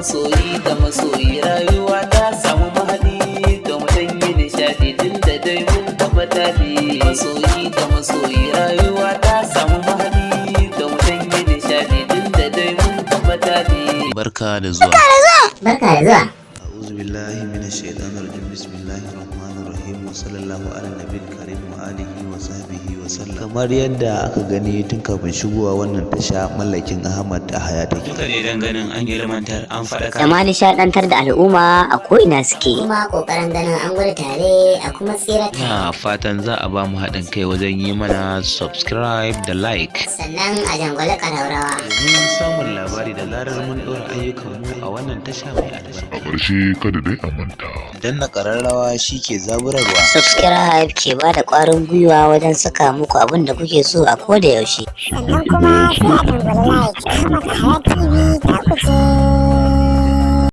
masoyi da masoyi rayuwa ta samu mahali da mutan yi nishadi tun da dai mun taba tafi. Masoyi da masoyi rayuwa ta samu mahali da mutan yi nishadi tun da dai mun taba tafi. Barka da zuwa. Barka da zuwa. A'udhu billahi minash shaitanir rajim. Bismillahir rahmanir rahim. Wa sallallahu ala nabiyil karim wa alihi wa sahbihi wa sallam. Kamar yadda aka gani tun kafin shigowa wannan tasha mallakin Ahmad a Hayata. Duka ne dan ganin an ilmantar an faɗakar. Da ma nishaɗantar da al'umma a ko'ina suke. Kuma ƙoƙarin ganin an gudu tare a kuma tsira tare. Na fatan za a ba mu haɗin kai wajen yi mana subscribe da like. Sannan a jangwale ƙararrawa. Domin samun labari da zarar mun ɗora ayyukanmu a wannan tasha mai albarka. A ƙarshe kada dai a manta. Danna ƙararrawa shi ke zaburarwa. Subscribe ke ba da ƙwarin gwiwa wajen saka muku abin da kuke so a koda yaushe. Sannan kuma sai a dangwale like Ahmad Hayat TV.